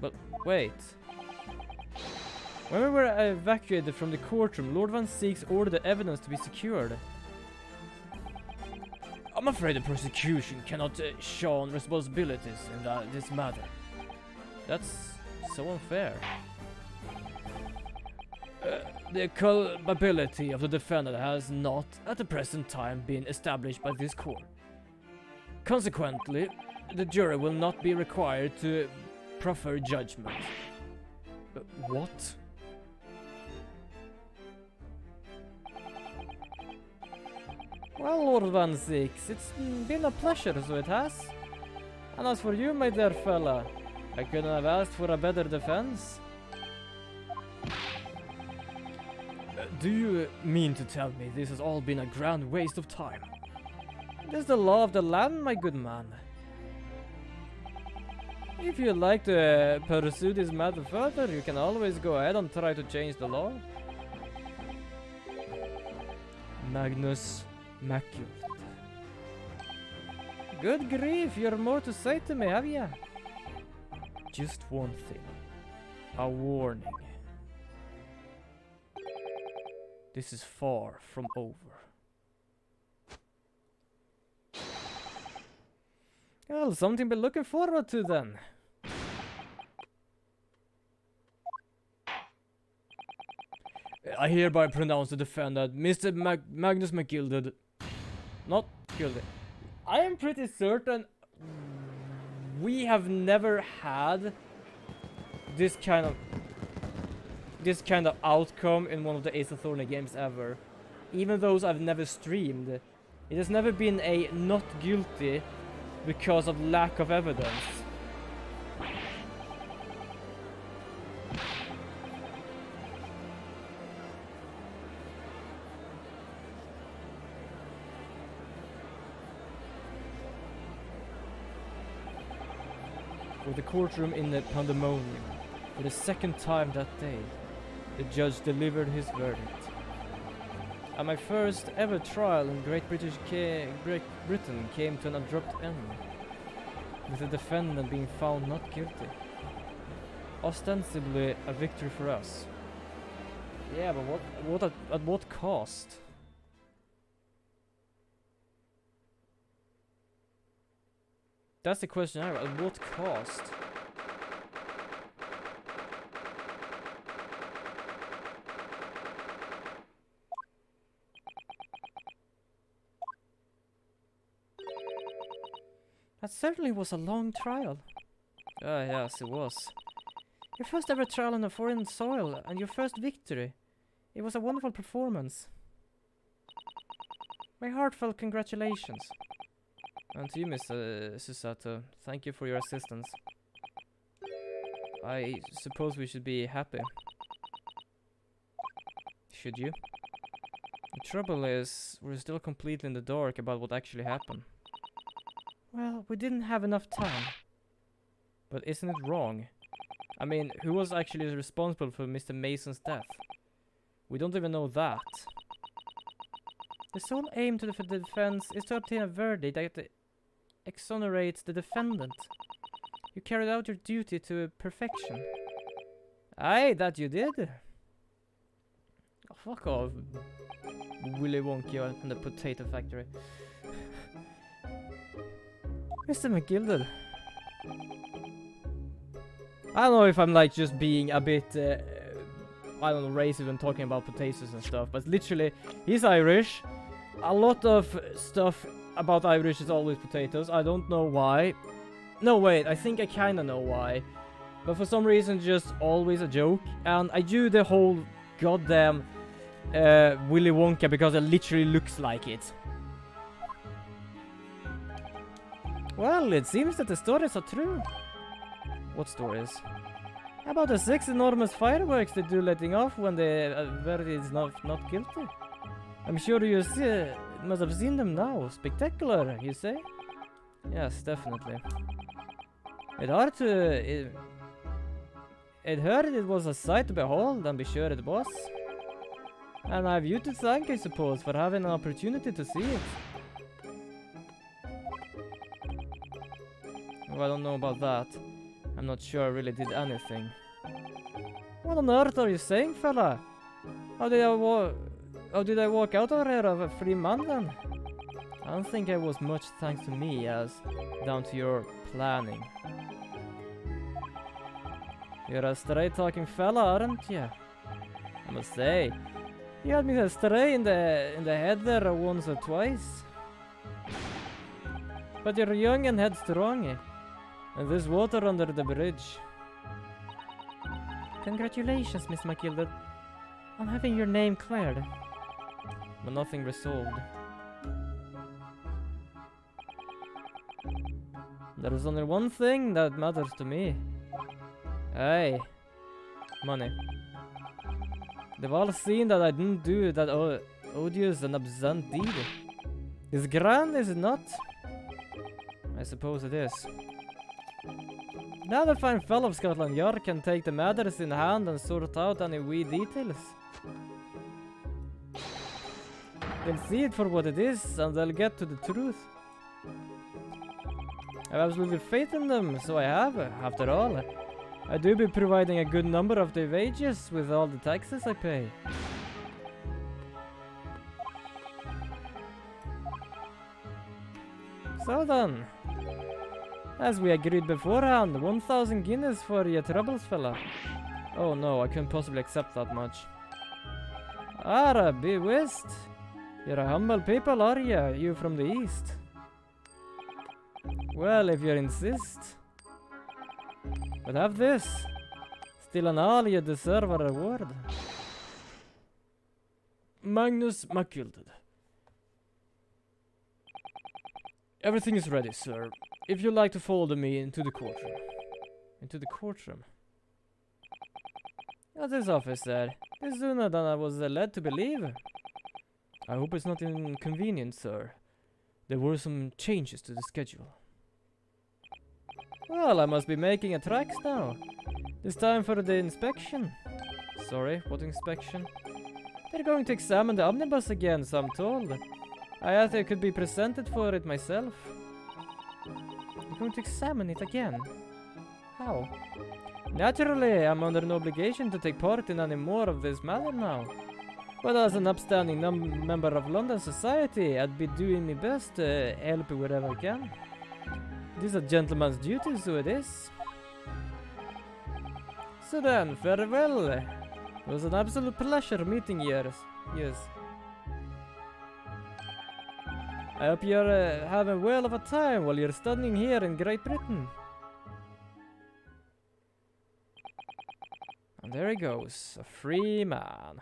But wait. When we were evacuated from the courtroom, Lord Van Zeek's ordered the evidence to be secured. I'm afraid the prosecution cannot show responsibilities in this matter. That's so unfair. The culpability of the defendant has not, at the present time, been established by this court. Consequently, the jury will not be required to proffer judgment. What? Well, Lord Van Zeek, it's been a pleasure, so it has. And as for you, my dear fella, I couldn't have asked for a better defense. Do you mean to tell me this has all been a grand waste of time? It is the law of the land, my good man. If you'd like to pursue this matter further, you can always go ahead and try to change the law. Magnus Maculated. Good grief, you're more to say to me, have ya? Just one thing. A warning. This is far from over. Well, something to be looking forward to then. I hereby pronounce the defendant, Mr. Magnus McGilded, not guilty. I am pretty certain we have never had this kind of outcome in one of the Ace Attorney games ever. Even those I've never streamed. It has never been a not guilty because of lack of evidence. With the courtroom in the pandemonium, for the second time that day, the judge delivered his verdict. And my first ever trial in Great Britain came to an abrupt end, with the defendant being found not guilty. Ostensibly a victory for us. Yeah, but at what cost? That's the question I have. At what cost? That certainly was a long trial. Yes, it was. Your first ever trial on a foreign soil, and your first victory. It was a wonderful performance. My heartfelt congratulations. And to you, Mr. Susato, thank you for your assistance. I suppose we should be happy. Should you? The trouble is, we're still completely in the dark about what actually happened. Well, we didn't have enough time. But isn't it wrong? I mean, who was actually responsible for Mr. Mason's death? We don't even know that. The sole aim to the defense is to obtain a verdict that exonerates the defendant. You carried out your duty to perfection. Aye, that you did. Oh, fuck off, Willy Wonka and the Potato Factory. Mr. McGilded. I don't know if I'm like just being a bit, I don't know, racist when talking about potatoes and stuff, but literally, he's Irish. A lot of stuff about Irish is always potatoes. I don't know why. No, wait, I think I kinda know why. But for some reason, just always a joke. And I do the whole goddamn Willy Wonka because it literally looks like it. Well, it seems that the stories are true. What stories? About the 6 enormous fireworks they do letting off when the verdict is not guilty. I'm sure you must have seen them now. Spectacular, you say? Yes, definitely. It heard it was a sight to behold, and be sure it was. And I have you to thank, I suppose, for having an opportunity to see it. Well, I don't know about that. I'm not sure I really did anything. What on earth are you saying, fella? How did I walk out of here a free man then? I don't think it was much thanks to me as down to your planning. You're a straight-talking fella, aren't you? I must say, you had me astray in the head there once or twice. But you're young and headstrong, and there's water under the bridge. Congratulations, Miss McGilded, on having your name cleared. But nothing resolved. There is only one thing that matters to me. Aye. Money. They've all seen that I didn't do that odious and absent deed. It's grand, is it not? I suppose it is. Now the fine fellow of Scotland Yard can take the matters in hand and sort out any wee details. They'll see it for what it is, and they'll get to the truth. I have absolutely faith in them, so I have, after all. I do be providing a good number of their wages with all the taxes I pay. So then, as we agreed beforehand, 1,000 guineas for your troubles, fella. Oh no, I couldn't possibly accept that much. Ara, be whist. You're a humble people, are you? You from the east. Well, if you insist. But have this. Still and all, you deserve a reward. Magnus McGilded. Everything is ready, sir. If you'd like to follow me into the courtroom. Into the courtroom? At this office, sir. This sooner than I was led to believe. I hope it's not inconvenient, sir. There were some changes to the schedule. Well, I must be making a tracks now. It's time for the inspection. Sorry, what inspection? They're going to examine the omnibus again, so I'm told. I asked if I could be presented for it myself. They're going to examine it again? How? Naturally, I'm under no obligation to take part in any more of this matter now. But as an upstanding member of London society, I'd be doing my best to help wherever I can. It is a gentleman's duty, so it is. So then, farewell. It was an absolute pleasure meeting you. Yes. I hope you're having well of a time while you're studying here in Great Britain. And there he goes, a free man.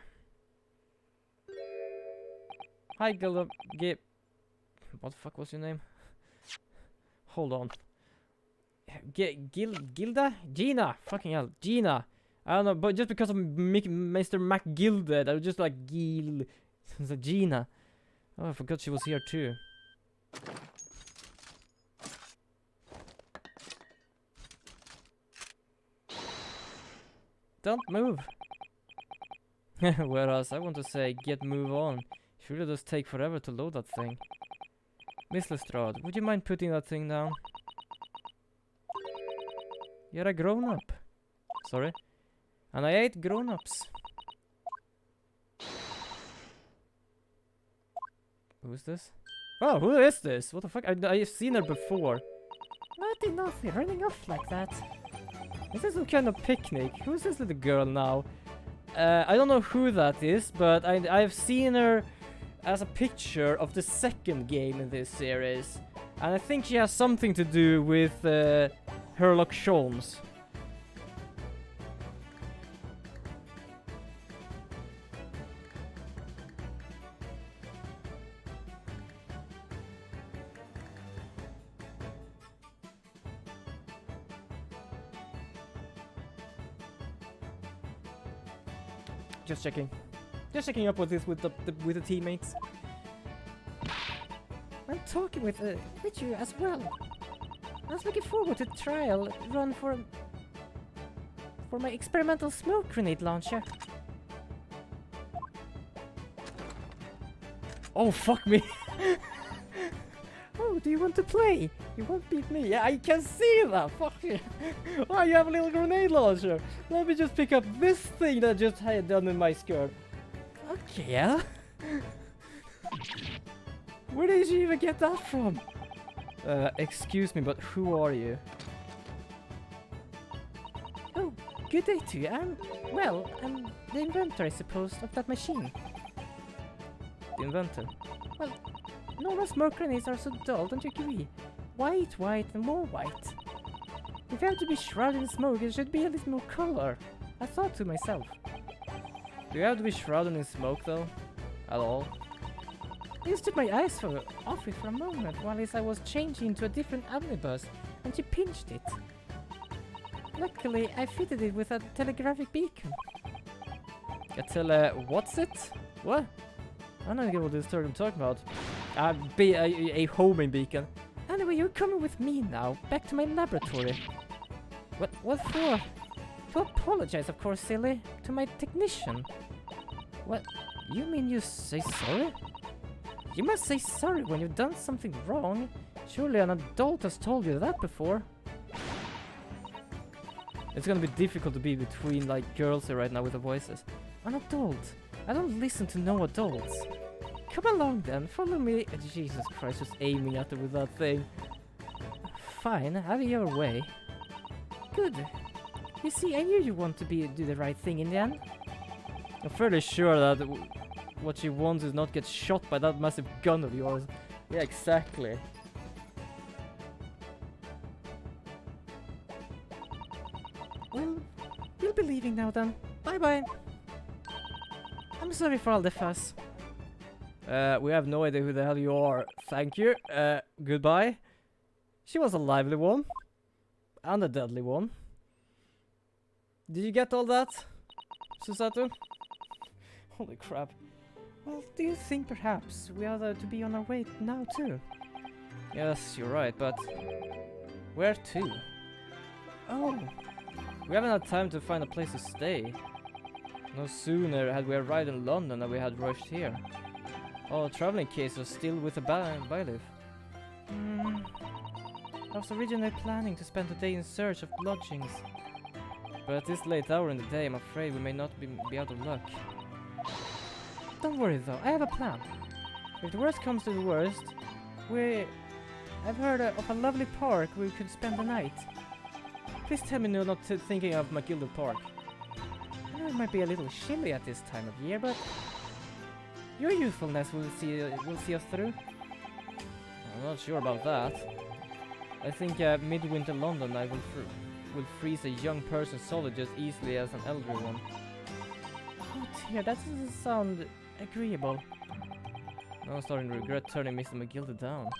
Hi, Gilda. What the fuck was your name? Hold on. Gilda? Gina! Fucking hell, Gina! I don't know, but just because of Mr. McGilded, I was just like, Gil. It's a Gina. Oh, I forgot she was here too. Don't move! Whereas I want to say, get move on. Surely it does take forever to load that thing. Miss Lestrade, would you mind putting that thing down? You're a grown-up. Sorry? And I hate grown-ups. Who's this? Oh, who is this? What the fuck? I've seen her before. Naughty, running off like that. Is this some kind of picnic? Who's this little girl now? I don't know who that is, but I've seen her as a picture of the second game in this series. And I think she has something to do with Sherlock Holmes. Just checking. Just checking up with this with the teammates. I'm talking with you as well. I was looking forward to trial run for my experimental smoke grenade launcher. Oh fuck me! Oh, do you want to play? You won't beat me. Yeah, I can see that. Fuck you. Why you have a little grenade launcher? Let me just pick up this thing that just had done in my skirt. Okay, yeah. Where did you even get that from? Excuse me, but who are you? Oh, good day to you. I'm the inventor, I suppose, of that machine. The inventor? Well, normal smoke grenades are so dull, don't you agree? White, white, and more white. If you have to be shrouded in smoke, it should be a little more color. I thought to myself. Do you have to be shrouded in smoke, though? At all? I just took my eyes off it for a moment while I was changing into a different omnibus, and she pinched it. Luckily, I fitted it with a telegraphic beacon. What's it? What? I don't know what this term I'm talking about. A homing beacon. Anyway, you're coming with me now, back to my laboratory. What for? To apologize, of course, silly, to my technician. What? You mean you say sorry? You must say sorry when you've done something wrong. Surely an adult has told you that before. It's gonna be difficult to be between like girls here right now with the voices. An adult. I don't listen to no adults. Come along then, follow me. Jesus Christ, just aiming at her with that thing. Fine, have your way. Good. You see, I knew you want to do the right thing in the end. I'm fairly sure that what she wants is not get shot by that massive gun of yours. Yeah, exactly. Well, you'll be leaving now then. Bye-bye. I'm sorry for all the fuss. We have no idea who the hell you are. Thank you. Goodbye. She was a lively one. And a deadly one. Did you get all that, Susato? Holy crap. Well, do you think perhaps we ought to be on our way now too? Yes, you're right, but where to? Oh, we haven't had time to find a place to stay. No sooner had we arrived in London than we had rushed here. Our traveling case was still with the bailiff. I was originally planning to spend the day in search of lodgings. But at this late hour in the day, I'm afraid we may not be out of luck. Don't worry though, I have a plan. If the worst comes to the worst, I've heard of a lovely park where we could spend the night. Please tell me you're not thinking of McGilder Park. I know it might be a little chilly at this time of year, but your youthfulness will see us through. I'm not sure about that. I think midwinter London night will freeze a young person's soul just easily as an elderly one. Oh dear, that doesn't sound agreeable. Now I'm starting to regret turning Mr. McGilder down.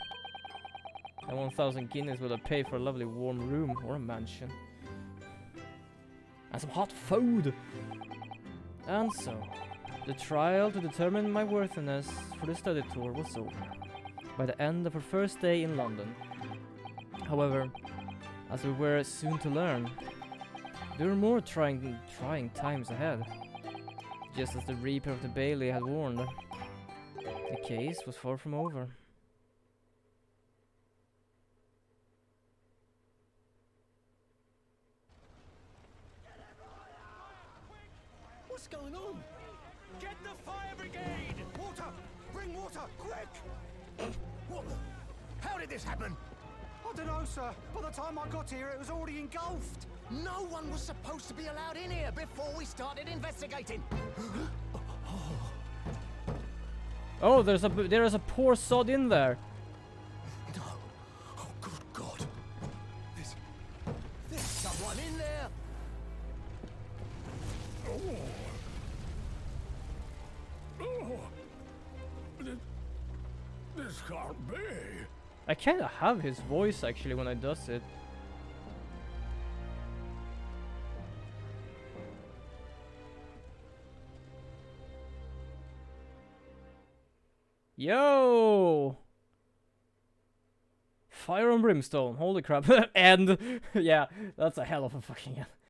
And 1,000 guineas will I pay for a lovely warm room or a mansion. And some hot food! And so, the trial to determine my worthiness for the study tour was over, by the end of our first day in London. However, as we were soon to learn, there were more trying times ahead. Just as the Reaper of the Bailey had warned, the case was far from over. What's going on? Get the fire brigade! Water! Bring water, quick! What? How did this happen? I don't know, sir. By the time I got here, it was already engulfed. No one was supposed to be allowed in here before we started investigating. Oh, there is a poor sod in there. No. Oh, good God. There's someone in there. This can't be. I kinda have his voice actually when I does it. Yo! Fire and brimstone, holy crap. And yeah, that's a hell of a fucking